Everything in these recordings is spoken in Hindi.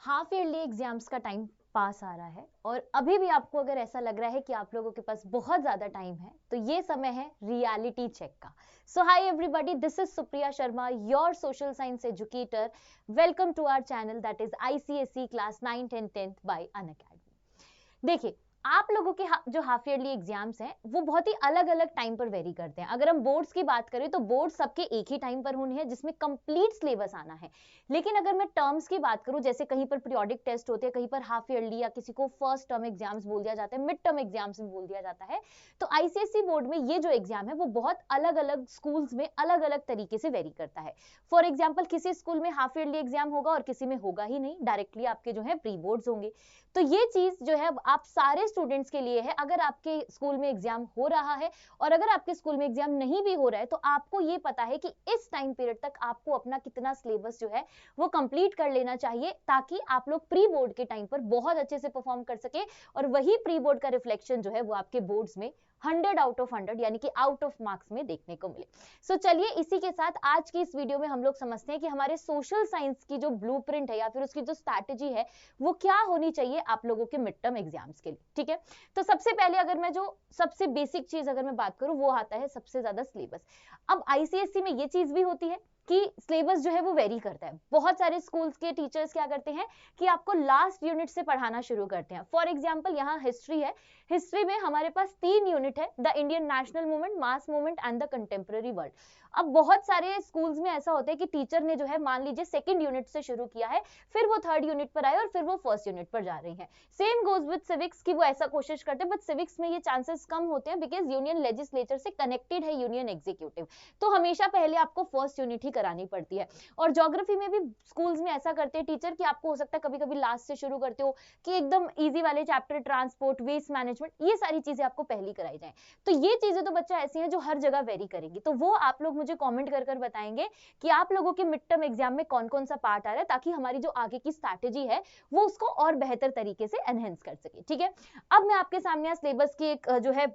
हाफ ईयरली एग्जाम्स का टाइम पास आ रहा है और अभी भी आपको अगर ऐसा लग रहा है कि आप लोगों के पास बहुत ज्यादा टाइम है तो ये समय है रियलिटी चेक का। So hi everybody, this is Supriya Sharma, your social science educator. Welcome to our channel that is ICSE class 9th and 10th by Unacademy. देखिए, आप लोगों के जो हाफ ईयरली एग्जाम्स हैं वो बहुत ही अलग अलग टाइम पर वेरी करते हैं। अगर हम बोर्ड्स की बात करें तो बोर्ड सबके एक ही टाइम पर होने हैं जिसमें कंप्लीट सिलेबस आना है। लेकिन अगर मैं टर्म्स की बात करूं, जैसे कहीं पर पीरियोडिक टेस्ट होते हैं, कहीं पर हाफ ईयरली या किसी को फर्स्ट टर्म एग्जाम्स बोल दिया जाता है, मिड टर्म एग्जाम्स भी बोल दिया जाता है। तो आईसीएसई बोर्ड में ये जो एग्जाम है वो बहुत अलग अलग स्कूल्स में अलग अलग तरीके से वेरी करता है। फॉर एग्जाम्पल, किसी स्कूल में हाफ ईयरली एग्जाम होगा और किसी में होगा ही नहीं, डायरेक्टली आपके जो है प्री बोर्ड्स होंगे। तो ये चीज जो है आप सारे स्टूडेंट्स के लिए है। अगर आपके स्कूल में एग्जाम हो रहा है और अगर आपके स्कूल में एग्जाम नहीं भी हो रहा है तो आपको ये पता है कि इस टाइम पीरियड तक आपको अपना कितना सिलेबस जो है वो कंप्लीट कर लेना चाहिए, ताकि आप लोग प्री बोर्ड के टाइम पर बहुत अच्छे से परफॉर्म कर सके और वही प्री बोर्ड का रिफ्लेक्शन जो है वो आपके बोर्ड्स में 100 आउट ऑफ 100 यानी कि आउट ऑफ मार्क्स में देखने को मिले। सो चलिए, इसी के साथ आज की इस वीडियो में हम लोग समझते हैं कि हमारे सोशल साइंस की जो ब्लूप्रिंट है या फिर उसकी जो स्ट्रैटेजी है वो क्या होनी चाहिए आप लोगों के मिड टर्म एग्जाम्स के लिए। ठीक है, तो सबसे पहले अगर मैं जो सबसे बेसिक चीज अगर मैं बात करूं वो आता है सबसे ज्यादा सिलेबस। अब आईसीएसई में ये चीज भी होती है कि सिलेबस जो है वो वेरी करता है। बहुत सारे स्कूल्स के टीचर्स क्या करते हैं कि आपको लास्ट यूनिट से पढ़ाना शुरू करते हैं। फॉर एग्जांपल, यहाँ हिस्ट्री है, हिस्ट्री में हमारे पास 3 यूनिट है, the Indian national movement, mass movement and the contemporary world. अब बहुत सारे स्कूल्स में ऐसा होता है कि टीचर ने जो है मान लीजिए सेकंड यूनिट से शुरू किया है, फिर वो थर्ड यूनिट पर आए और फिर वो फर्स्ट यूनिट पर जा रही हैं। सेम गोज विद सिविक्स की वो ऐसा कोशिश करते हैं, बट सिविक्स में ये चांसेस कम होते हैं बिकॉज यूनियन लेजिस्लेचर से कनेक्टेड है यूनियन एग्जीक्यूटिव, तो हमेशा पहले आपको फर्स्ट यूनिट ही करानी पड़ती है। और ज्योग्राफी में भी स्कूल्स में ऐसा करते हैं टीचर कि आपको हो सकता है कभी कभी लास्ट से शुरू करते हो कि एकदम इजी वाले चैप्टर ट्रांसपोर्ट, वेस्ट मैनेजमेंट, ये सारी चीजें आपको पहली कराई जाए। तो ये चीजें तो बच्चा ऐसी हैं जो हर जगह वेरी करेंगी, तो वो आप लोग मुझे कमेंट कर कर बताएंगे कि आप लोगों के मिड टर्म एग्जाम में कौन कौन सा पार्ट आ रहा है, ताकि हमारी जो आगे की स्ट्रैटेजी है वो उसको और बेहतर तरीके से एनहेंस कर सके। ठीक है, अब मैं आपके सामने सिलेबस की एक जो है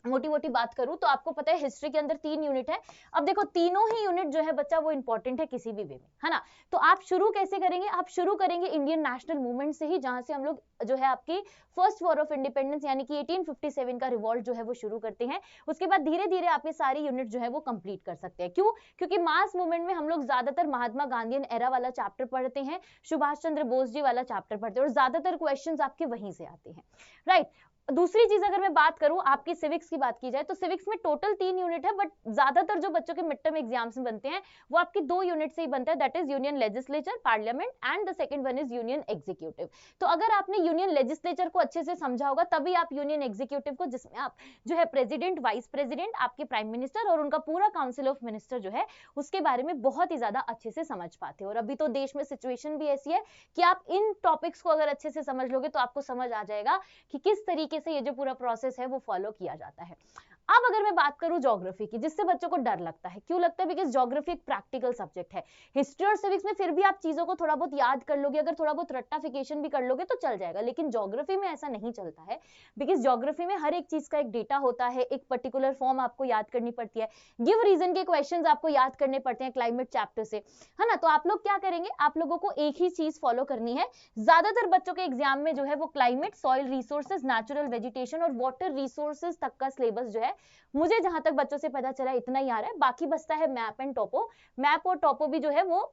मोटी मोटी बात करूं तो आपको पता है हिस्ट्री के अंदर 3 यूनिट है। अब देखो, तीनों ही यूनिट जो है बच्चा वो इंपॉर्टेंट है किसी भी वे में, है ना। तो आप शुरू कैसे करेंगे? आप शुरू करेंगे इंडियन नेशनल मूवमेंट से ही, जहां से हम लोग जो है आपकी फर्स्ट वॉर ऑफ इंडिपेंडेंस यानी कि 1857 का रिवॉल्ट जो है वो शुरू करते हैं। उसके बाद धीरे धीरे आप ये सारी यूनिट जो है वो कंप्लीट कर सकते हैं। क्यों? क्योंकि मास मूवमेंट में हम लोग ज्यादातर महात्मा गांधी एरा वाला चैप्टर पढ़ते हैं, सुभाष चंद्र बोस जी वाला चैप्टर पढ़ते हैं और ज्यादातर क्वेश्चंस आपके वहीं से आते हैं, राइट। दूसरी चीज अगर मैं बात करूं आपकी सिविक्स की बात की जाए तो सिविक्स में टोटल 3 यूनिट है, बट ज्यादातर जो बच्चों के मिड टर्म एग्जाम्स में बनते हैं वो आपकी 2 यूनिट से ही बनता है, that is union legislature parliament and the second one is union executive. तो अगर आपने यूनियन लेजिस्लेचर को अच्छे से समझा होगा तभी आप यूनियन एग्जीक्यूटिव को, जिसमें आप जो है प्रेसिडेंट, वाइस प्रेसिडेंट, आपके प्राइम मिनिस्टर और उनका पूरा काउंसिल ऑफ मिनिस्टर जो है उसके बारे में बहुत ही ज्यादा अच्छे से समझ पाते हो। और अभी तो देश में सिचुएशन भी ऐसी है कि आप इन टॉपिक्स को अगर अच्छे से समझ लोगे तो आपको समझ आ जाएगा कि किस तरीके से ये जो पूरा प्रोसेस है वो फॉलो किया जाता है। अब अगर मैं बात करूं ज्योग्राफी की, जिससे बच्चों को डर लगता है, क्यों लगता है? बिकॉज ज्योग्राफी एक प्रैक्टिकल सब्जेक्ट है। हिस्ट्री और सिविक्स में फिर भी आप चीजों को थोड़ा बहुत याद कर लोगे, अगर थोड़ा बहुत रट्टाफिकेशन भी कर लोगे तो चल जाएगा, लेकिन ज्योग्राफी में ऐसा नहीं चलता है। बिकॉज ज्योग्राफी में हर एक चीज का एक डेटा होता है, एक पर्टिकुलर फॉर्म आपको याद करनी पड़ती है, गिव रीजन के क्वेश्चन आपको याद करने पड़ते हैं क्लाइमेट चैप्टर से, है ना। तो आप लोग क्या करेंगे, आप लोगों को एक ही चीज फॉलो करनी है। ज्यादातर बच्चों के एग्जाम में जो है वो climate, soil resources, natural vegetation और वाटर रिसोर्सेज तक का सिलेबस जो है, मुझे जहां तक बच्चों से पता चला इतना ही आ रहा है। बाकी बचता है मैप एंड टोपो। मैप और टोपो भी जो है वो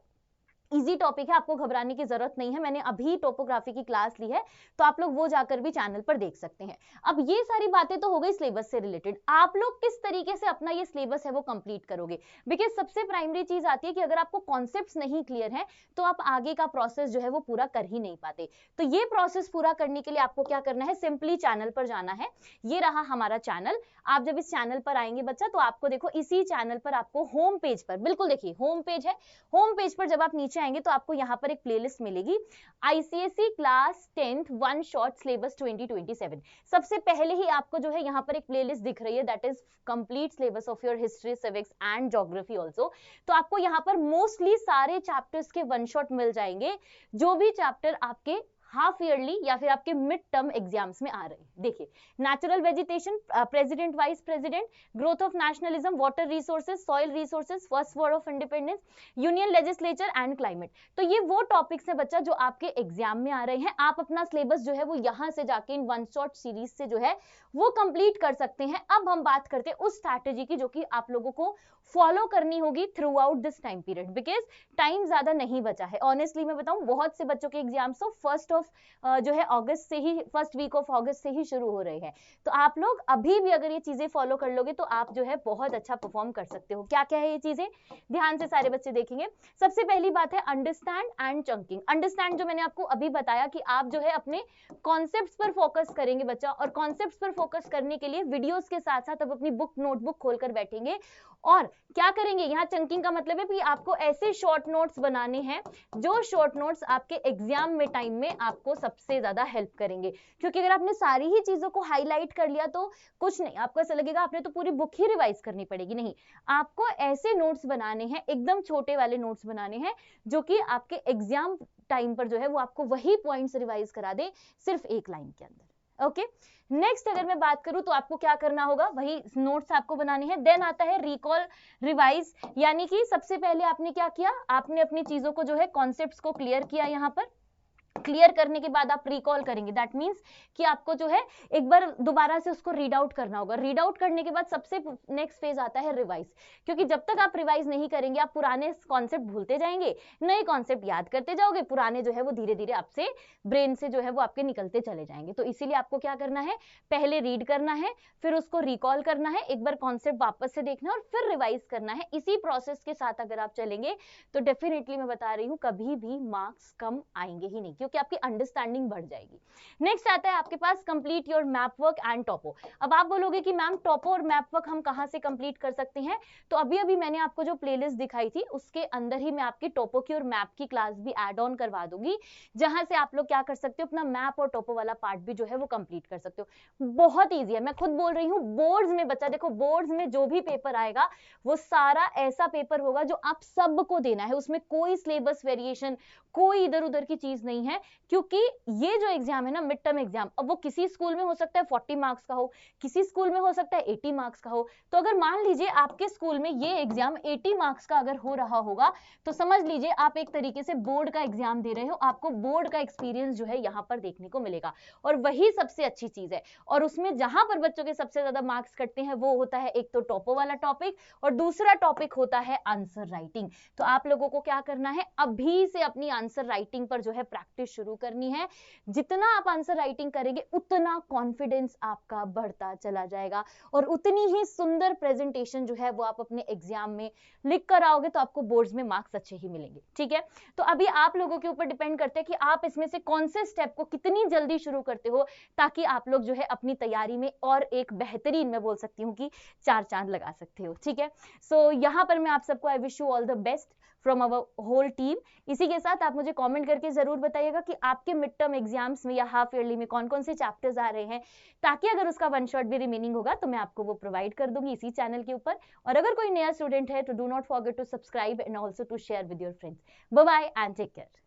इजी टॉपिक है, आपको घबराने की जरूरत नहीं है। मैंने अभी टोपोग्राफी की क्लास ली है, तो आप लोग वो जाकर भी चैनल पर देख सकते हैं। अब ये सारी बातें तो हो गई सिलेबस से रिलेटेड। आप लोग किस तरीके से अपना ये सिलेबस है वो कंप्लीट करोगे? बिकॉज सबसे प्राइमरी चीज आती है कि अगर आपको कॉन्सेप्ट्स नहीं क्लियर है तो आप आगे का प्रोसेस जो है वो पूरा कर ही नहीं पाते। तो ये प्रोसेस पूरा करने के लिए आपको क्या करना है, सिंपली चैनल पर जाना है। ये रहा हमारा चैनल। आप जब इस चैनल पर आएंगे बच्चा तो आपको देखो इसी चैनल पर आपको होम पेज पर, बिल्कुल देखिए होम पेज है, होम पेज पर जब आप नीचे आएंगे तो आपको यहाँ पर एक प्लेलिस्ट मिलेगी, ICSE class 10th one shot syllabus 2027। सबसे पहले ही आपको जो है यहाँ पर एक प्लेलिस्ट दिख रही है, that is complete syllabus of your history, civics and geography also. तो आपको यहाँ पर मोस्टली सारे चैप्टर्स के वन शॉट मिल जाएंगे, जो भी चैप्टर आपके हाफ ईयरली या फिर आपके मिड टर्म एग्जाम्स में आ रहे हैं। देखिए, natural vegetation, president vice president, growth of nationalism, water resources, soil resources, first war of independence, union legislature and climate. तो ये वो टॉपिक्स है बच्चा जो आपके एग्जाम में आ रहे हैं। आप अपना सिलेबस जो है वो यहाँ से जाके इन वन शॉट सीरीज से जो है वो कंप्लीट कर सकते हैं। अब हम बात करते हैं उस स्ट्रैटेजी की जो कि आप लोगों को फॉलो करनी होगी through out this time period, because time ज्यादा नहीं बचा है। ऑनेस्टली मैं बताऊं, बहुत से बच्चों के एग्जाम्स तो जो है अगस्त से ही, फर्स्ट वीक ऑफ अगस्त से ही शुरू हो रहे हैं। तो आप लोग अभी भी अगर ये चीजें फॉलो कर लोगे तो आप जो है बहुत अच्छा परफॉर्म कर सकते हो। क्या क्या है ये चीजें, ध्यान से सारे बच्चे देखेंगे। सबसे पहली बात है अंडरस्टैंड एंड चंकिंग। अंडरस्टैंड जो मैंने आपको अभी बताया कि आप जो है अपने कॉन्सेप्ट्स पर फोकस करेंगे बच्चा, और कॉन्सेप्ट्स पर फोकस करने के लिए वीडियोस के साथ साथ अब अपनी बुक नोटबुक खोलकर बैठेंगे और क्या करेंगे। यहाँ चंकिंग का मतलब है कि आपको ऐसे शॉर्ट नोट्स बनाने हैं जो शॉर्ट नोट्स आपके एग्जाम में टाइम में आपको सबसे ज्यादा हेल्प करेंगे। क्योंकि अगर आपने सारी ही चीजों को हाईलाइट कर लिया तो कुछ नहीं, आपको ऐसा लगेगा आपने तो पूरी बुक ही रिवाइज करनी पड़ेगी। नहीं, आपको ऐसे नोट्स बनाने हैं, एकदम छोटे वाले नोट्स बनाने हैं जो कि आपके एग्जाम टाइम पर जो है वो आपको वही पॉइंट्स रिवाइज करा दे सिर्फ एक लाइन के अंदर। ओके, नेक्स्ट अगर मैं बात करूं तो आपको क्या करना होगा, वही नोट्स आपको बनाने हैं। देन आता है रिकॉल रिवाइज, यानी कि सबसे पहले आपने क्या किया, आपने अपनी चीजों को जो है कॉन्सेप्ट्स को क्लियर किया। यहां पर क्लियर करने के बाद आप रिकॉल करेंगे, दैट मींस कि आपको जो है एक बार दोबारा से उसको रीड आउट करना होगा। रीड आउट करने के बाद सबसे नेक्स्ट फेज आता है रिवाइज, क्योंकि जब तक आप रिवाइज नहीं करेंगे आप पुराने कॉन्सेप्ट भूलते जाएंगे, नए कॉन्सेप्ट याद करते जाओगे, पुराने जो है वो धीरे धीरे आपसे ब्रेन से जो है वो आपके निकलते चले जाएंगे। तो इसीलिए आपको क्या करना है, पहले रीड करना है, फिर उसको रिकॉल करना है, एक बार कॉन्सेप्ट वापस से देखना है और फिर रिवाइज करना है। इसी प्रोसेस के साथ अगर आप चलेंगे तो डेफिनेटली मैं बता रही हूँ कभी भी मार्क्स कम आएंगे ही नहीं, क्योंकि आपकी अंडरस्टैंडिंग बढ़ जाएगी। नेक्स्ट आता है आपके पास complete your map work and topo. अब आप बोलोगे कि मैम टॉपो और मैप वर्क हम कहां से कंप्लीट कर सकते हैं, तो अभी अभी मैंने आपको जो प्लेलिस्ट दिखाई थी उसके अंदर ही मैं आपकी टॉपो की और मैप की क्लास भी ऐड ऑन करवा दूंगी, जहां से आप लोग क्या कर सकते हो, अपना मैप और टॉपो वाला पार्ट भी जो है वो कंप्लीट कर सकते हो। बहुत ईजी है, मैं खुद बोल रही हूँ। बोर्ड्स में बच्चा देखो, बोर्ड्स में जो भी पेपर आएगा वो सारा ऐसा पेपर होगा जो आप सबको देना है, उसमें कोई सिलेबस वेरिएशन, कोई इधर उधर की चीज नहीं है। क्योंकि ये जो एग्जाम है ना, मिड टर्म एग्जाम, अब वो किसी स्कूल में हो सकता है 40 मार्क्स का हो, किसी स्कूल में हो सकता है 80 मार्क्स का हो। तो अगर मान लीजिए आपके स्कूल में ये एग्जाम 80 मार्क्स का अगर हो रहा होगा तो समझ लीजिए आप एक तरीके से बोर्ड का एग्जाम दे रहे हो, आपको बोर्ड का एक्सपीरियंस जो है यहाँ पर देखने को मिलेगा, और वही सबसे अच्छी चीज है। और उसमें जहां पर बच्चों के सबसे ज्यादा मार्क्स कटते हैं वो होता है एक तो टॉपो वाला टॉपिक, और दूसरा टॉपिक होता है आंसर राइटिंग। तो आप लोगों को क्या करना है, अभी से अपनी आंसर राइटिंग पर जो है प्रैक्टिस शुरू करनी है। जितना आप आंसर राइटिंग करेंगे उतना कॉन्फिडेंस आपका बढ़ता चला जाएगा, और उतनी ही सुंदर प्रेजेंटेशन जो है वो आप अपने एग्जाम में लिख कर आओगे तो आपको बोर्ड्स में मार्क्स अच्छे ही मिलेंगे। ठीक है, तो अभी आप लोगों के ऊपर डिपेंड करते हैं कि आप इसमें से कौन से स्टेप को कितनी जल्दी शुरू करते हो, ताकि आप लोग जो है अपनी तैयारी में और एक बेहतरीन, मैं बोल सकती हूँ कि 4 चांद लगा सकते हो। ठीक है, सो यहाँ पर मैं आप सबको I wish you all the best from our whole team. इसी के साथ आप मुझे कमेंट करके जरूर बताइएगा कि आपके मिड टर्म एग्जाम्स में या हाफ ईयरली में कौन कौन से चैप्टर्स आ रहे हैं, ताकि अगर उसका वन शॉट भी रिमेनिंग होगा तो मैं आपको वो प्रोवाइड कर दूंगी इसी चैनल के ऊपर। और अगर कोई नया स्टूडेंट है तो do not forget to subscribe and also to share with your friends. Bye bye and take care.